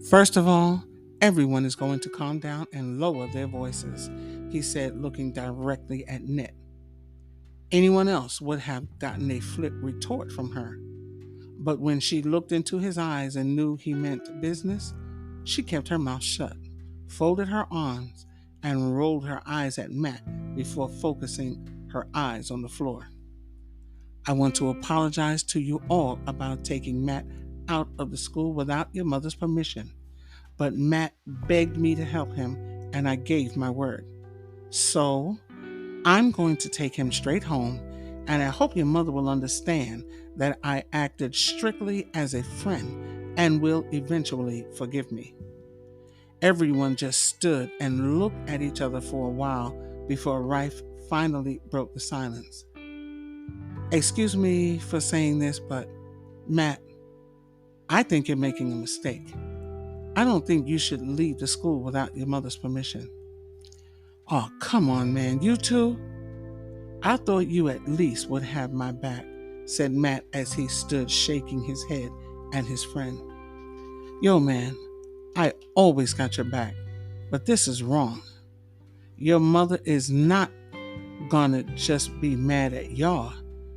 First of all, everyone is going to calm down and lower their voices, he said, looking directly at Ned. Anyone else would have gotten a flip retort from her. But when she looked into his eyes and knew he meant business, she kept her mouth shut, folded her arms, and rolled her eyes at Matt before focusing her eyes on the floor. I want to apologize to you all about taking Matt out of the school without your mother's permission, but Matt begged me to help him, and I gave my word. So, I'm going to take him straight home, and I hope your mother will understand that I acted strictly as a friend and will eventually forgive me. Everyone just stood and looked at each other for a while before Rife finally broke the silence. Excuse me for saying this, but Matt, I think you're making a mistake. I don't think you should leave the school without your mother's permission. Oh, come on, man, you too? I thought you at least would have my back, said Matt as he stood shaking his head at his friend. Yo, man, I always got your back, but this is wrong. Your mother is not gonna just be mad at y'all.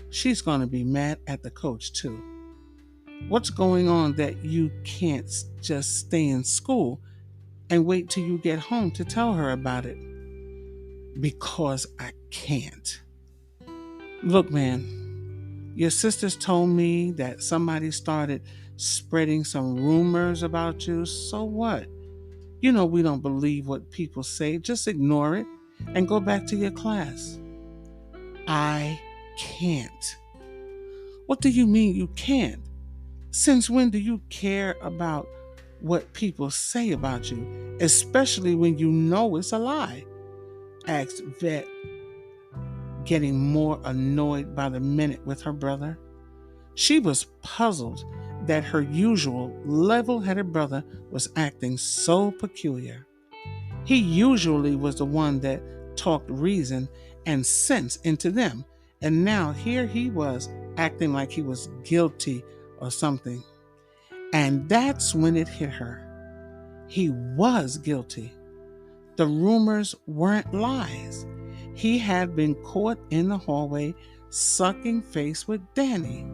She's gonna be mad at the coach, too. What's going on that you can't just stay in school and wait till you get home to tell her about it? Because I can't. Look, man, your sisters told me that somebody started spreading some rumors about you. So what? You know we don't believe what people say. Just ignore it and go back to your class. I can't. What do you mean you can't? Since when do you care about what people say about you, especially when you know it's a lie? Asked Vet, getting more annoyed by the minute with her brother. She was puzzled that her usual level headed brother was acting so peculiar. He usually was the one that talked reason and sense into them, and now here he was acting like he was guilty or something. And that's when it hit her. He was guilty. The rumors weren't lies. He had been caught in the hallway sucking face with Danny.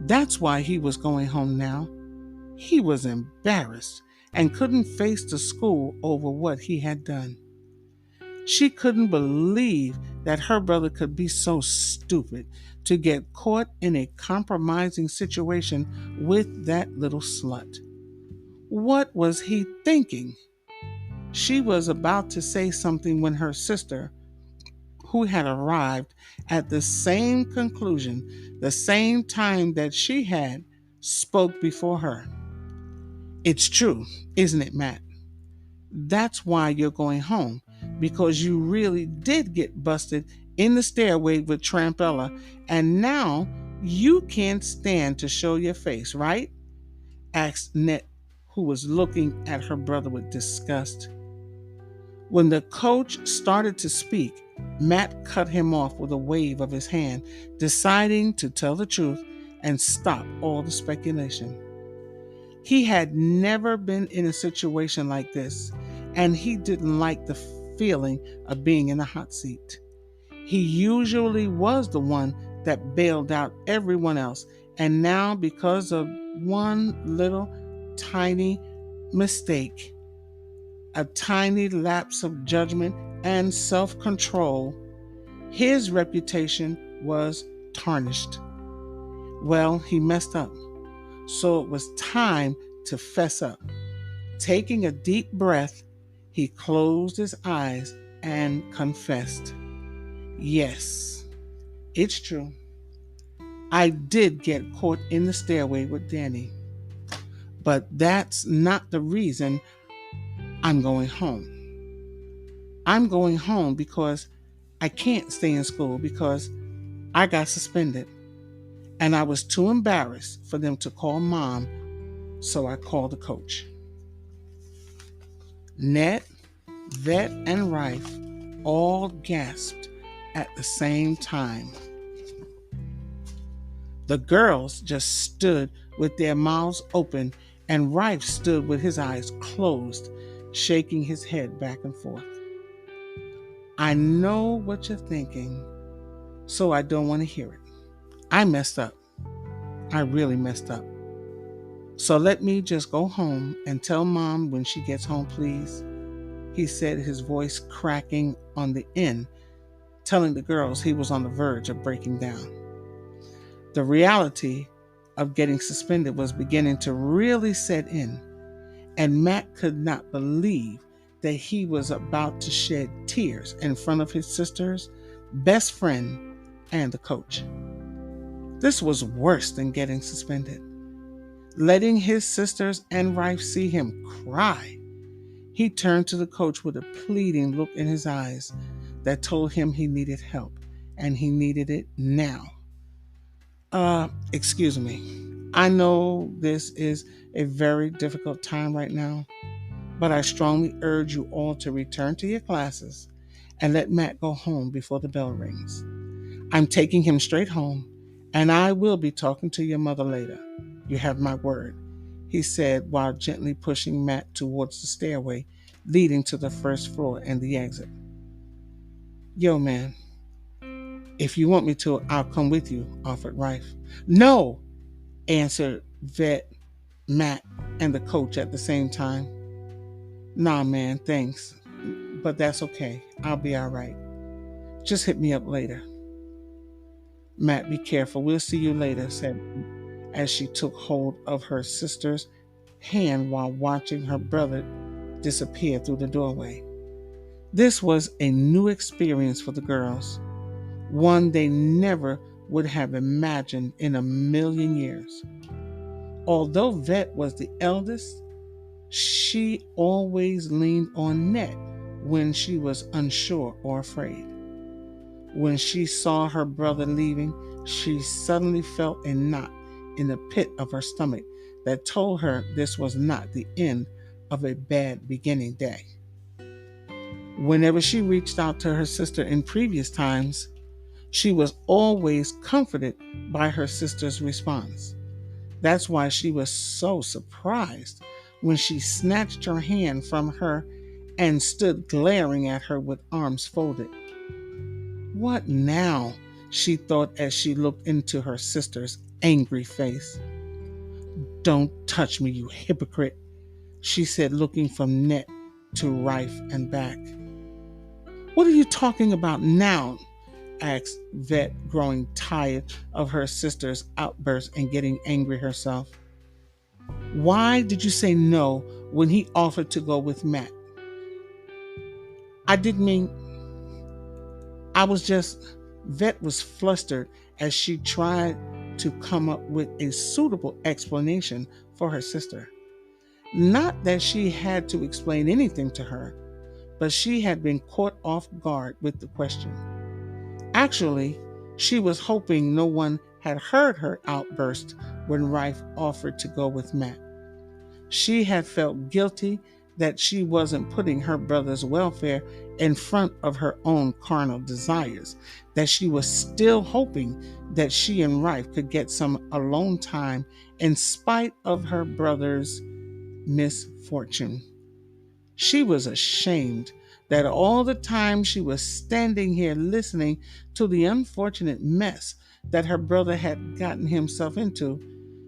That's why he was going home now. He was embarrassed and couldn't face the school over what he had done. She couldn't believe that her brother could be so stupid to get caught in a compromising situation with that little slut. What was he thinking? She was about to say something when her sister, who had arrived at the same conclusion the same time that she had, spoke before her. It's true, isn't it, Matt? That's why you're going home, because you really did get busted in the stairway with Trampella, and now you can't stand to show your face, right? Asked Net, who was looking at her brother with disgust. When the coach started to speak, Matt cut him off with a wave of his hand, deciding to tell the truth and stop all the speculation. He had never been in a situation like this, and he didn't like the feeling of being in the hot seat. He usually was the one that bailed out everyone else, and now, because of one little tiny mistake, a tiny lapse of judgment and self control, his reputation was tarnished. Well, he messed up, so it was time to fess up. Taking a deep breath, he closed his eyes and confessed. Yes, it's true. I did get caught in the stairway with Danny, but that's not the reason I'm going home. I'm going home because I can't stay in school because I got suspended and I was too embarrassed for them to call mom, so I called the coach. Net, Vet, and Rife all gasped at the same time. The girls just stood with their mouths open and Rife stood with his eyes closed, shaking his head back and forth. I know what you're thinking, so I don't want to hear it. I messed up. I really messed up. So let me just go home and tell Mom when she gets home, please, he said, his voice cracking on the end, telling the girls he was on the verge of breaking down. The reality of getting suspended was beginning to really set in, and Matt could not believe that he was about to shed tears in front of his sisters, best friend, and the coach. This was worse than getting suspended. Letting his sisters and Rife see him cry, he turned to the coach with a pleading look in his eyes that told him he needed help, and he needed it now. Excuse me. I know this is a very difficult time right now, but I strongly urge you all to return to your classes and let Matt go home before the bell rings. I'm taking him straight home, and I will be talking to your mother later. You have my word, he said while gently pushing Matt towards the stairway leading to the first floor and the exit. Yo, man, if you want me to, I'll come with you, offered Rife. No, answered Vet, Matt, and the coach at the same time. Nah, man, thanks. But that's okay. I'll be all right. Just hit me up later. Matt, be careful. We'll see you later, said as she took hold of her sister's hand while watching her brother disappear through the doorway. This was a new experience for the girls, one they never would have imagined in a million years. Although Vet was the eldest, she always leaned on Net when she was unsure or afraid. When she saw her brother leaving, she suddenly felt a knot in the pit of her stomach that told her this was not the end of a bad beginning day. Whenever she reached out to her sister in previous times, she was always comforted by her sister's response. That's why she was so surprised when she snatched her hand from her and stood glaring at her with arms folded. What now? She thought as she looked into her sister's angry face. Don't touch me, you hypocrite, she said, looking from Net to Rife and back. What are you talking about now? Asked Vet, growing tired of her sister's outburst and getting angry herself. Why did you say no when he offered to go with Matt? I didn't mean... I was just... Vet was flustered as she tried to come up with a suitable explanation for her sister. Not that she had to explain anything to her, but she had been caught off guard with the question. Actually, she was hoping no one had heard her outburst when Rife offered to go with Matt. She had felt guilty that she wasn't putting her brother's welfare in front of her own carnal desires, that she was still hoping that she and Rife could get some alone time in spite of her brother's misfortune. She was ashamed that all the time she was standing here listening to the unfortunate mess that her brother had gotten himself into,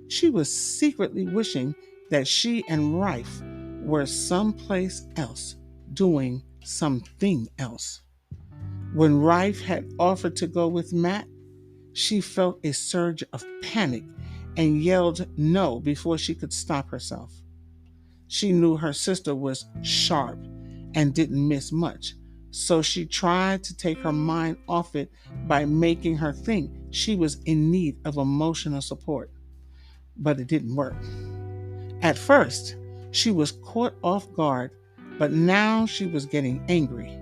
she was secretly wishing that she and Rife were someplace else doing something else. When Rife had offered to go with Matt, she felt a surge of panic and yelled no before she could stop herself. She knew her sister was sharp and didn't miss much, so she tried to take her mind off it by making her think she was in need of emotional support. But it didn't work. At first, she was caught off guard, but now she was getting angry.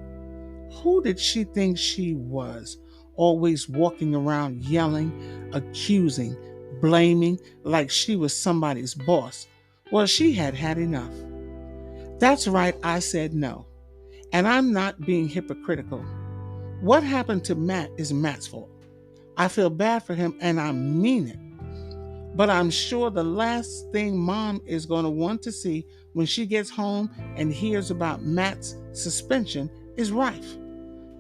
Who did she think she was, always walking around yelling, accusing, blaming like she was somebody's boss? Well, she had had enough. That's right, I said no. And I'm not being hypocritical. What happened to Matt is Matt's fault. I feel bad for him and I mean it. But I'm sure the last thing Mom is going to want to see when she gets home and hears about Matt's suspension is Rife.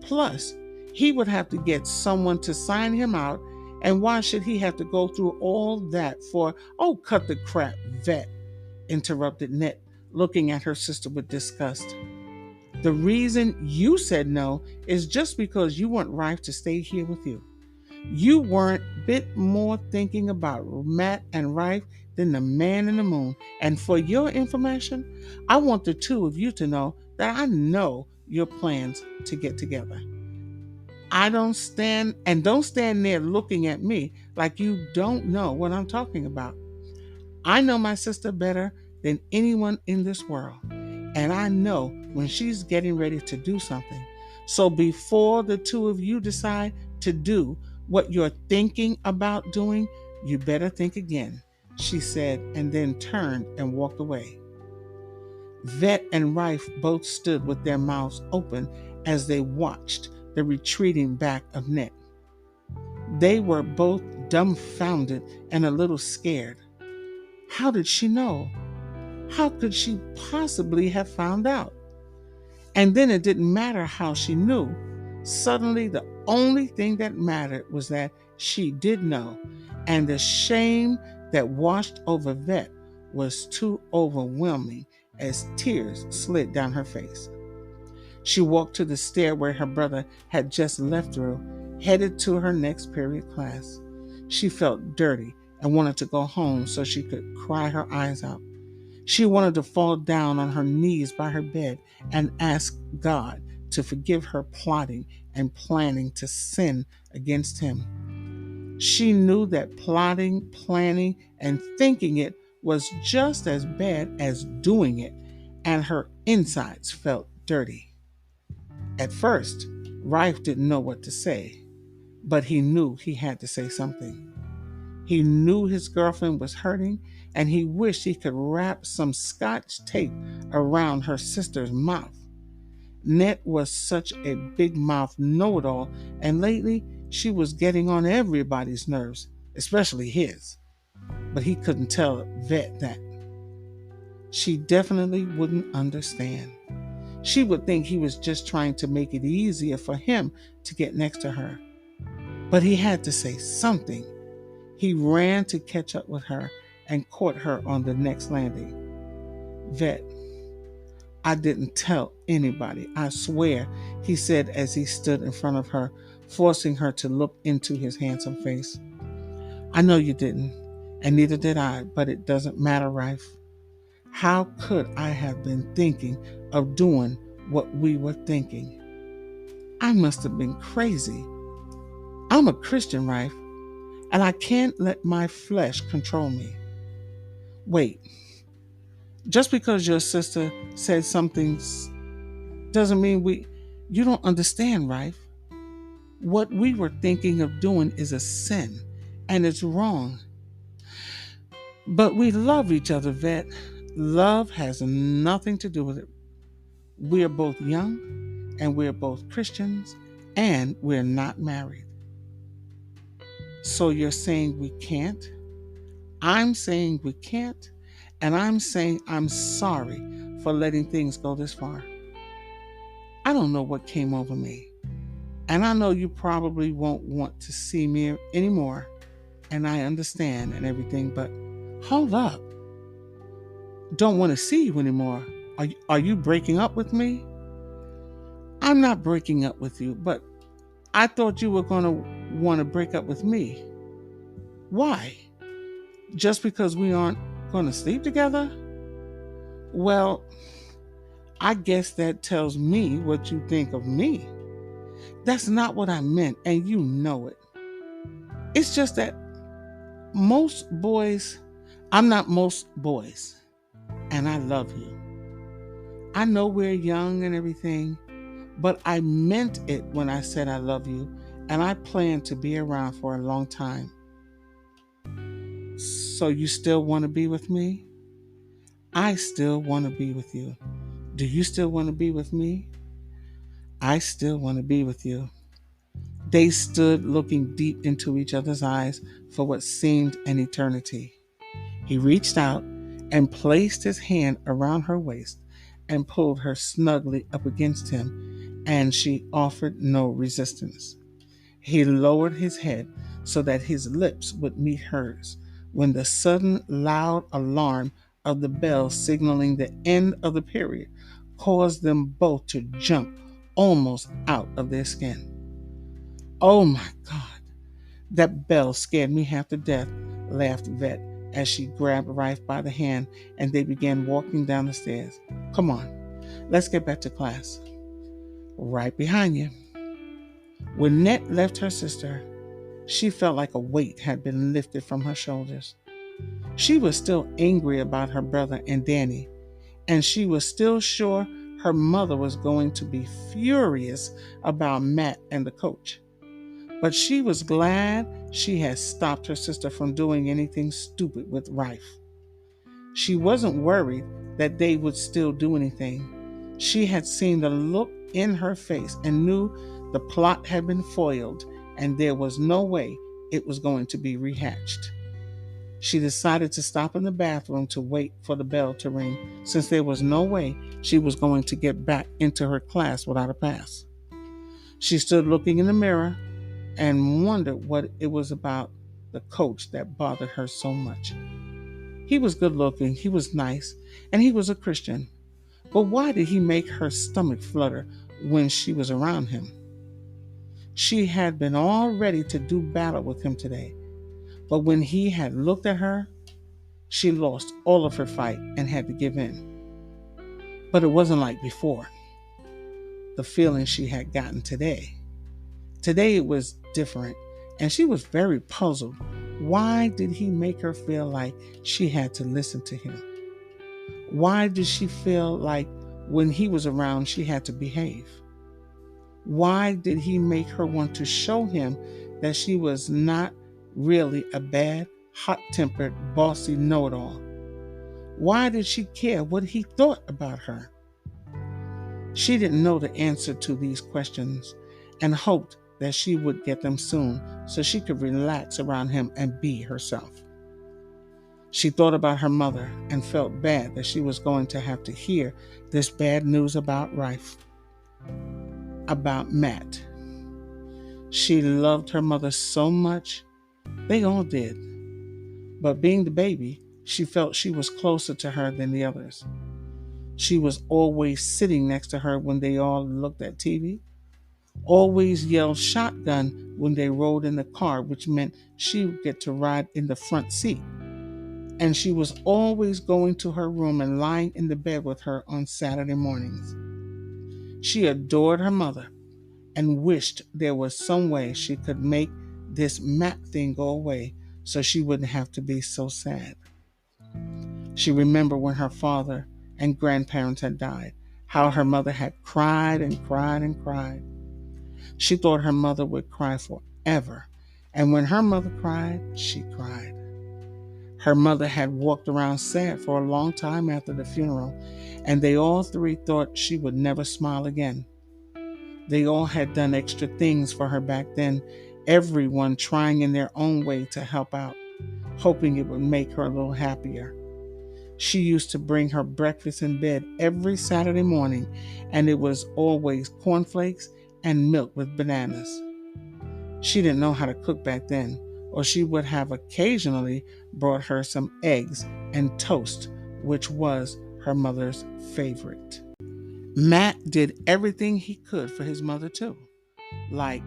Plus, he would have to get someone to sign him out, and why should he have to go through all that for, oh, cut the crap, vet, interrupted Net, looking at her sister with disgust. The reason you said no is just because you want Rife to stay here with you. You weren't a bit more thinking about Matt and Rife than the man in the moon. And for your information, I want the two of you to know that I know your plans to get together. I don't stand there looking at me like you don't know what I'm talking about. I know my sister better than anyone in this world, and I know when she's getting ready to do something. So before the two of you decide to do what you're thinking about doing, you better think again, she said, and then turned and walked away. Vet and Rife both stood with their mouths open as they watched the retreating back of Net. They were both dumbfounded and a little scared. How did she know? How could she possibly have found out? And then it didn't matter how she knew. Suddenly, the only thing that mattered was that she did know, and the shame that washed over Vet was too overwhelming as tears slid down her face. She walked to the stair where her brother had just left through, headed to her next period class. She felt dirty and wanted to go home so she could cry her eyes out. She wanted to fall down on her knees by her bed and ask God to forgive her plotting and planning to sin against him. She knew that plotting, planning, and thinking it was just as bad as doing it, and her insides felt dirty. At first, Rife didn't know what to say, but he knew he had to say something. He knew his girlfriend was hurting, and he wished he could wrap some scotch tape around her sister's mouth. Net was such a big mouth know it all, and lately she was getting on everybody's nerves, especially his. But he couldn't tell Vet that. She definitely wouldn't understand. She would think he was just trying to make it easier for him to get next to her. But he had to say something. He ran to catch up with her and caught her on the next landing. Vet, I didn't tell anybody, I swear, he said as he stood in front of her, forcing her to look into his handsome face. I know you didn't, and neither did I, but it doesn't matter, Rife. How could I have been thinking of doing what we were thinking? I must have been crazy. I'm a Christian, Rife, and I can't let my flesh control me. Wait, just because your sister said something doesn't mean you don't understand, Rife. What we were thinking of doing is a sin, and it's wrong. But we love each other, Vet. Love has nothing to do with it. We're both young, and we're both Christians, and we're not married. So you're saying we can't? I'm saying we can't, and I'm saying I'm sorry for letting things go this far. I don't know what came over me, and I know you probably won't want to see me anymore, and I understand and everything, but hold up. Don't want to see you anymore. Are you breaking up with me? I'm not breaking up with you, but I thought you were going to want to break up with me. Why? Just because we aren't going to sleep together? Well, I guess that tells me what you think of me. That's not what I meant, and you know it. It's just that most boys, I'm not most boys, and I love you. I know we're young and everything, but I meant it when I said I love you, and I plan to be around for a long time. So you still want to be with me? I still want to be with you. Do you still want to be with me? I still want to be with you. They stood looking deep into each other's eyes for what seemed an eternity. He reached out and placed his hand around her waist and pulled her snugly up against him, and she offered no resistance. He lowered his head so that his lips would meet hers when the sudden loud alarm of the bell signaling the end of the period caused them both to jump almost out of their skin. Oh my God, that bell scared me half to death, laughed Vet as she grabbed Rife by the hand and they began walking down the stairs. Come on, let's get back to class. Right behind you. When Net left her sister, she felt like a weight had been lifted from her shoulders. She was still angry about her brother and Danny, and she was still sure her mother was going to be furious about Matt and the coach. But she was glad she had stopped her sister from doing anything stupid with Rife. She wasn't worried that they would still do anything. She had seen the look in her face and knew the plot had been foiled and there was no way it was going to be rehatched. She decided to stop in the bathroom to wait for the bell to ring, since there was no way she was going to get back into her class without a pass. She stood looking in the mirror and wondered what it was about the coach that bothered her so much. He was good looking, he was nice, and he was a Christian. But why did he make her stomach flutter when she was around him? She had been all ready to do battle with him today, but when he had looked at her, she lost all of her fight and had to give in. But it wasn't like before, the feeling she had gotten today. Today it was different, and she was very puzzled. Why did he make her feel like she had to listen to him? Why did she feel like when he was around she had to behave? Why did he make her want to show him that she was not really a bad, hot-tempered, bossy know-it-all? Why did she care what he thought about her? She didn't know the answer to these questions and hoped that she would get them soon so she could relax around him and be herself. She thought about her mother and felt bad that she was going to have to hear this bad news about Rife, about Matt. She loved her mother so much. They all did. But being the baby, she felt she was closer to her than the others. She was always sitting next to her when they all looked at TV, always yelled shotgun when they rode in the car, which meant she would get to ride in the front seat. And she was always going to her room and lying in the bed with her on Saturday mornings. She adored her mother and wished there was some way she could make this Matt thing go away so she wouldn't have to be so sad. She remembered when her father and grandparents had died, how her mother had cried and cried and cried. She thought her mother would cry forever, and when her mother cried, she cried. Her mother had walked around sad for a long time after the funeral, and they all three thought she would never smile again. They all had done extra things for her back then, everyone trying in their own way to help out, hoping it would make her a little happier. She used to bring her breakfast in bed every Saturday morning, and it was always cornflakes and milk with bananas. She didn't know how to cook back then, or she would have occasionally brought her some eggs and toast, which was her mother's favorite. Matt did everything he could for his mother too, like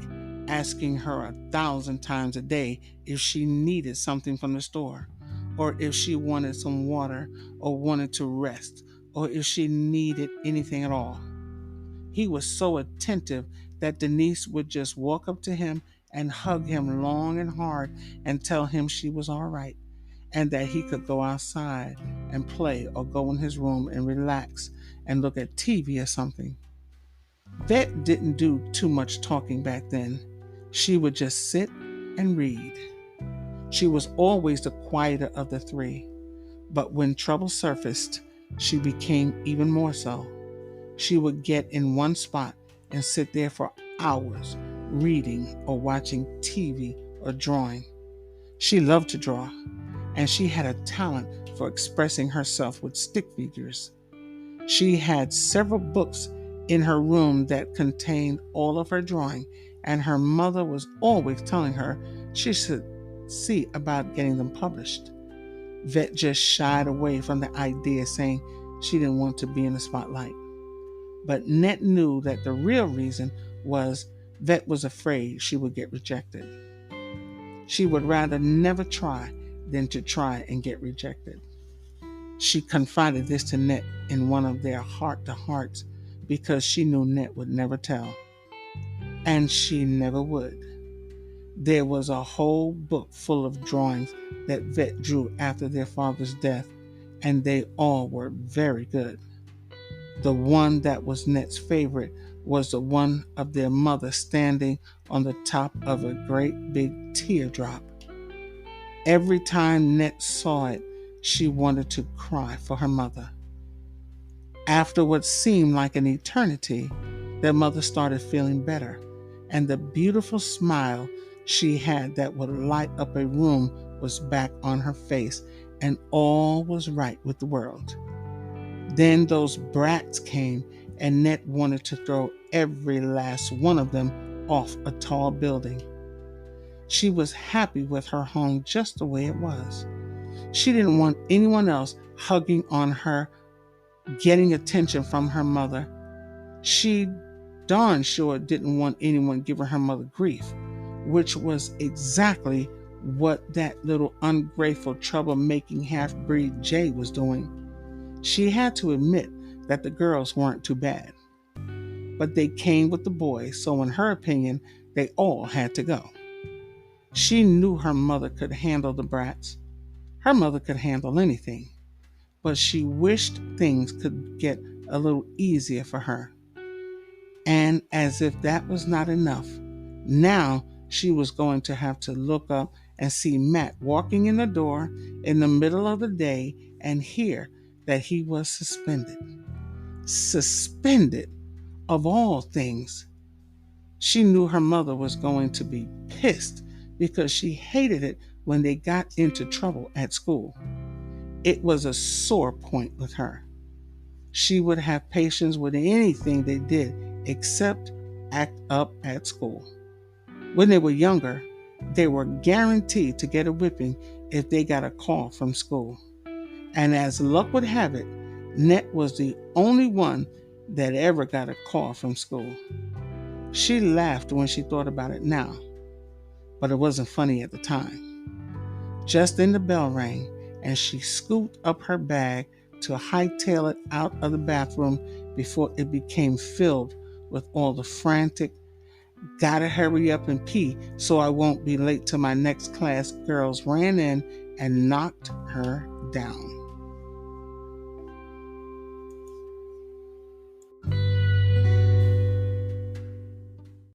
asking her 1,000 times a day if she needed something from the store, or if she wanted some water, or wanted to rest, or if she needed anything at all. He was so attentive that Denise would just walk up to him and hug him long and hard and tell him she was all right and that he could go outside and play or go in his room and relax and look at TV or something. Vet didn't do too much talking back then. She would just sit and read. She was always the quieter of the three, but when trouble surfaced, she became even more so. She would get in one spot and sit there for hours, reading or watching TV or drawing. She loved to draw, and she had a talent for expressing herself with stick figures. She had several books in her room that contained all of her drawing, and her mother was always telling her she should see about getting them published. Vet just shied away from the idea, saying she didn't want to be in the spotlight. But Net knew that the real reason was Vet was afraid she would get rejected. She would rather never try than to try and get rejected. She confided this to Net in one of their heart-to-hearts because she knew Net would never tell. And she never would. There was a whole book full of drawings that Vet drew after their father's death, and they all were very good. The one that was Net's favorite was the one of their mother standing on the top of a great big teardrop. Every time Net saw it, she wanted to cry for her mother. After what seemed like an eternity, their mother started feeling better, and the beautiful smile she had that would light up a room was back on her face, and all was right with the world. Then those brats came, and Net wanted to throw every last one of them off a tall building. She was happy with her home just the way it was. She didn't want anyone else hugging on her, getting attention from her mother. She darn sure didn't want anyone giving her mother grief, which was exactly what that little ungrateful, troublemaking half-breed Jay was doing. She had to admit that the girls weren't too bad, but they came with the boys, so in her opinion, they all had to go. She knew her mother could handle the brats. Her mother could handle anything, but she wished things could get a little easier for her. And as if that was not enough, now she was going to have to look up and see Matt walking in the door in the middle of the day and hear that he was suspended. Suspended, of all things. She knew her mother was going to be pissed because she hated it when they got into trouble at school. It was a sore point with her. She would have patience with anything they did except act up at school. When they were younger, they were guaranteed to get a whipping if they got a call from school. And as luck would have it, Net was the only one that ever got a call from school. She laughed when she thought about it now, but it wasn't funny at the time. Just then the bell rang, and she scooped up her bag to hightail it out of the bathroom before it became filled with all the frantic, "Gotta hurry up and pee so I won't be late to my next class" girls ran in and knocked her down.